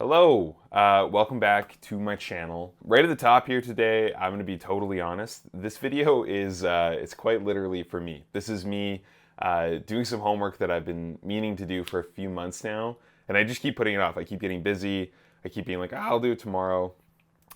Hello, welcome back to my channel. Right at the top here today, I'm gonna be totally honest. This video is, it's quite literally for me. This is me doing some homework that I've been meaning to do for a few months now, and I just keep putting it off. I keep getting busy. I keep being like, I'll do it tomorrow.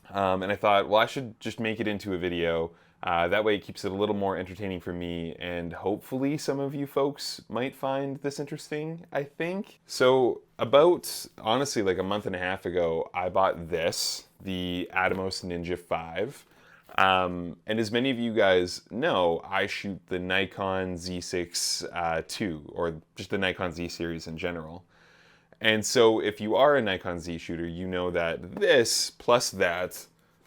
And I thought, well, I should just make it into a video. That way it keeps it a little more entertaining for me, and hopefully some of you folks might find this interesting, I think. So about, honestly, like a month and a half ago, I bought this, the Atomos Ninja V. And as many of you guys know, I shoot the Nikon Z6II, or just the Nikon Z series in general. And so if you are a Nikon Z shooter, you know that this plus that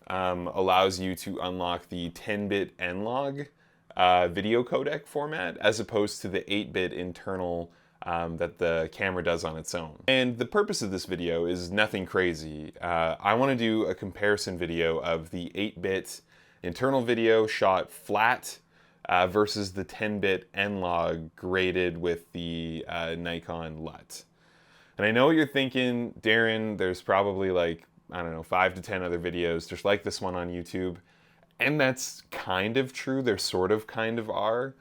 allows you to unlock the 10-bit N-Log video codec format as opposed to the 8-bit internal that the camera does on its own. And the purpose of this video is nothing crazy. I want to do a comparison video of the 8-bit internal video shot flat versus the 10-bit N-Log graded with the Nikon LUT. And I know what you're thinking, Darren, there's probably like, I don't know, 5 to 10 other videos just like this one on YouTube. And that's kind of true. There sort of kind of are.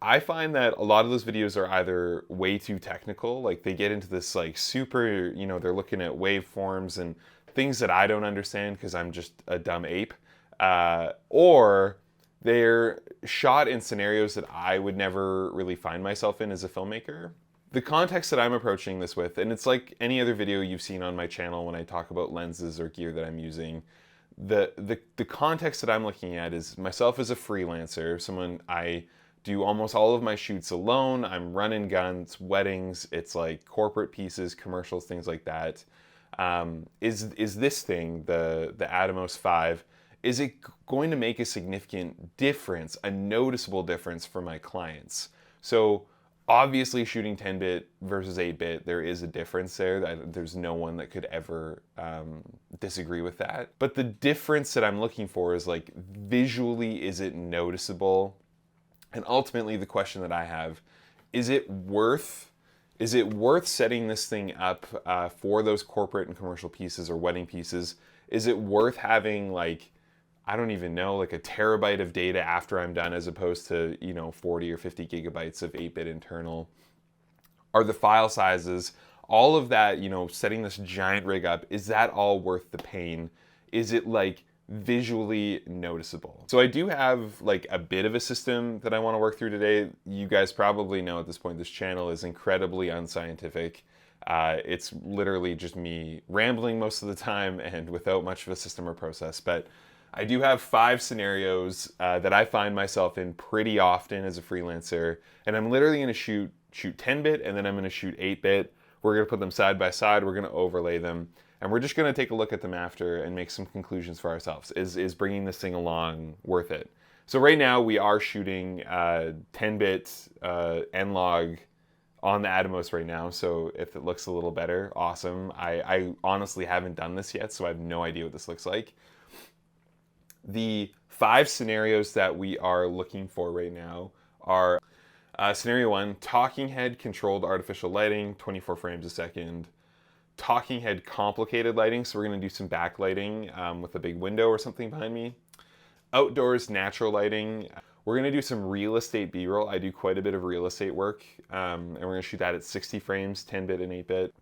I find that a lot of those videos are either way too technical, like they get into this like super, you know, they're looking at waveforms and things that I don't understand because I'm just a dumb ape. Or they're shot in scenarios that I would never really find myself in as a filmmaker. The context that I'm approaching this with, and it's like any other video you've seen on my channel when I talk about lenses or gear that I'm using, the context that I'm looking at is myself as a freelancer, someone I do almost all of my shoots alone. I'm running guns, weddings, it's like corporate pieces, commercials, things like that. Is this thing, the Atomos 5, is it going to make a significant difference, a noticeable difference for my clients? So obviously shooting 10-bit versus 8-bit, there is a difference there. There's no one that could ever disagree with that. But the difference that I'm looking for is like, visually, is it noticeable? And ultimately the question that I have, is it worth setting this thing up for those corporate and commercial pieces or wedding pieces? Is it worth having like, I don't even know, like a terabyte of data after I'm done as opposed to, you know, 40 or 50 gigabytes of 8-bit internal? Are the file sizes, all of that, you know, setting this giant rig up, is that all worth the pain? Is it like visually noticeable? So I do have like a bit of a system that I want to work through today. You guys probably know at this point, this channel is incredibly unscientific. It's literally just me rambling most of the time and without much of a system or process. But I do have 5 scenarios that I find myself in pretty often as a freelancer, and I'm literally going to shoot 10-bit and then I'm going to shoot 8-bit. We're going to put them side by side, we're going to overlay them, and we're just going to take a look at them after and make some conclusions for ourselves. Is bringing this thing along worth it? So right now we are shooting 10-bit N-Log on the Atomos right now, so if it looks a little better, awesome. I honestly haven't done this yet, so I have no idea what this looks like. The 5 scenarios that we are looking for right now are scenario 1, talking head controlled artificial lighting, 24 frames a second. Talking head complicated lighting, so we're going to do some backlighting with a big window or something behind me. Outdoors natural lighting. We're going to do some real estate B-roll. I do quite a bit of real estate work, and we're going to shoot that at 60 frames, 10-bit and 8-bit.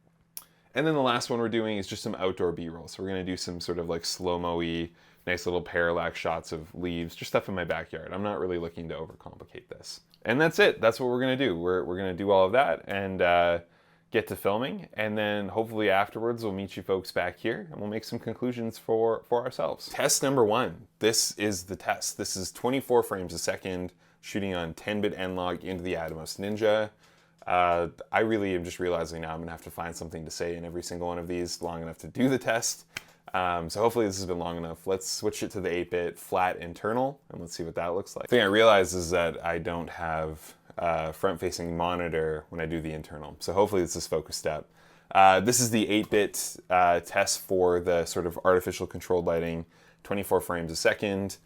And then the last one we're doing is just some outdoor B-roll. So we're going to do some sort of like slow-mo-y, nice little parallax shots of leaves, just stuff in my backyard. I'm not really looking to overcomplicate this. And that's it. That's what we're going to do. We're going to do all of that and get to filming. And then hopefully afterwards we'll meet you folks back here and we'll make some conclusions for ourselves. Test number 1. This is the test. This is 24 frames a second, shooting on 10-bit N-Log into the Atomos Ninja. I really am just realizing now I'm going to have to find something to say in every single one of these long enough to do the test. So hopefully this has been long enough. Let's switch it to the 8-bit flat internal and let's see what that looks like. The thing I realized is that I don't have a front-facing monitor when I do the internal. So hopefully this is focused up. This is the 8-bit test for the sort of artificial controlled lighting, 24 frames a second.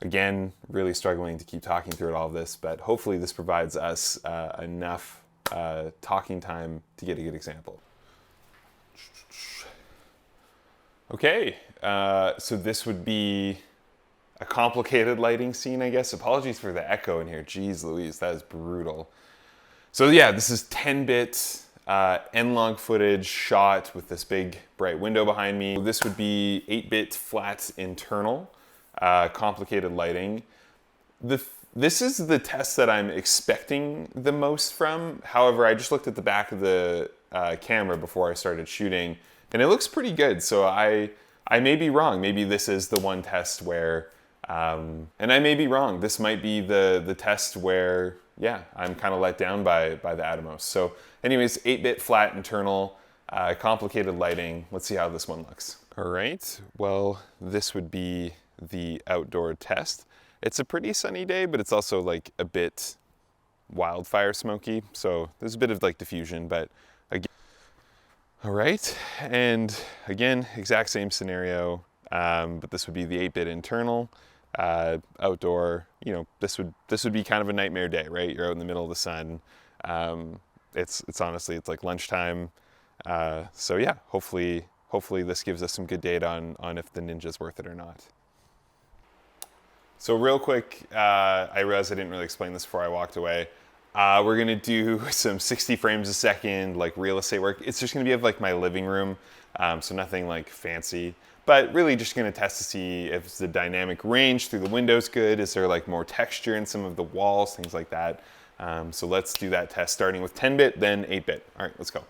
Again, really struggling to keep talking through all of this, but hopefully this provides us enough talking time to get a good example. Okay, so this would be a complicated lighting scene, I guess. Apologies for the echo in here. Jeez Louise, that is brutal. So yeah, this is 10-bit N-log footage shot with this big bright window behind me. This would be 8-bit flat internal, complicated lighting. This is the test that I'm expecting the most from. However, I just looked at the back of the camera before I started shooting, and it looks pretty good. So I may be wrong. Maybe this is the one test where, and I may be wrong. This might be the test where, yeah, I'm kind of let down by the Atomos. So anyways, 8-bit flat internal, complicated lighting. Let's see how this one looks. All right, well, this would be the outdoor test. It's a pretty sunny day, but it's also like a bit wildfire smoky. So there's a bit of like diffusion, but again, all right. And again, exact same scenario, but this would be the 8-bit internal, outdoor. You know, this would be kind of a nightmare day, right? You're out in the middle of the sun. It's honestly, it's like lunchtime. So yeah, hopefully this gives us some good data on if the Ninja's worth it or not. So real quick, I realized I didn't really explain this before I walked away. We're gonna do some 60 frames a second, like real estate work. It's just gonna be of like my living room, so nothing like fancy, but really just gonna test to see if the dynamic range through the window's good. Is there like more texture in some of the walls, things like that. So let's do that test, starting with 10-bit, then 8-bit. All right, let's go.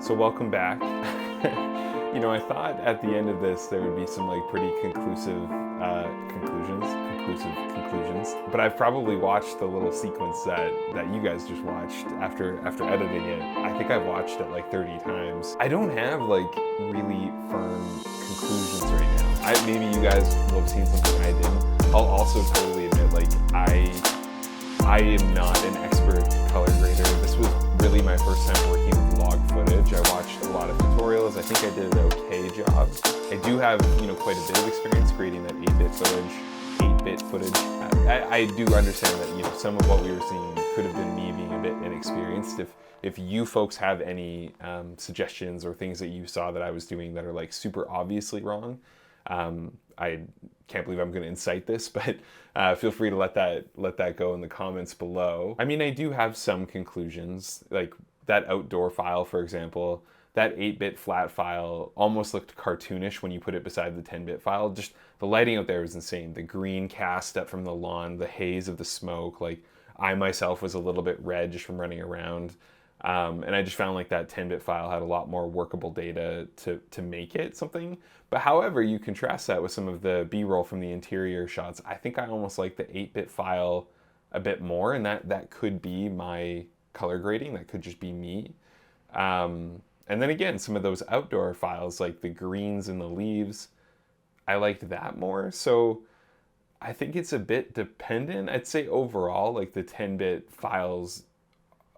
So welcome back. You know, I thought at the end of this there would be some like pretty conclusive conclusions, but I've probably watched the little sequence that you guys just watched after editing it. I think I've watched it like 30 times. I don't have like really firm conclusions right now. Maybe you guys will have seen something I didn't. I'll also totally admit, like, I am not an expert color grader. This was really my first time working with log footage. I watched a lot of tutorials. I think I did an okay job. I do have, you know, quite a bit of experience creating that 8-bit footage. I do understand that, you know, some of what we were seeing could have been me being a bit inexperienced. If you folks have any suggestions or things that you saw that I was doing that are like super obviously wrong, I can't believe I'm going to incite this, but feel free to let that go in the comments below. I mean, I do have some conclusions, like that outdoor file, for example. That 8-bit flat file almost looked cartoonish when you put it beside the 10-bit file. Just the lighting out there was insane. The green cast up from the lawn, the haze of the smoke. Like, I myself was a little bit red just from running around. And I just found like that 10-bit file had a lot more workable data to make it something. But however, you contrast that with some of the B-roll from the interior shots, I think I almost like the 8-bit file a bit more, and that could be my color grading. That could just be me. And then again, some of those outdoor files, like the greens and the leaves, I liked that more. So I think it's a bit dependent. I'd say overall, like the 10-bit files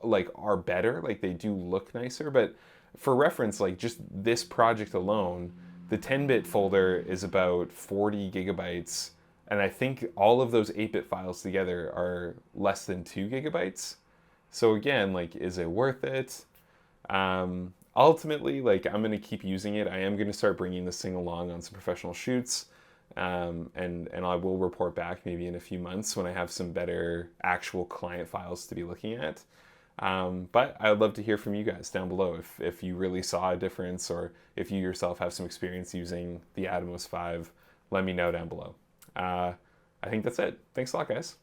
like are better, like they do look nicer, but for reference, like just this project alone, the 10-bit folder is about 40 gigabytes, and I think all of those 8-bit files together are less than 2 gigabytes. So again, like, is it worth it? Ultimately, like, I'm gonna keep using it. I am gonna start bringing this thing along on some professional shoots, and I will report back maybe in a few months when I have some better actual client files to be looking at. But I would love to hear from you guys down below if you really saw a difference, or if you yourself have some experience using the Atomos 5, let me know down below. I think that's it. Thanks a lot, guys.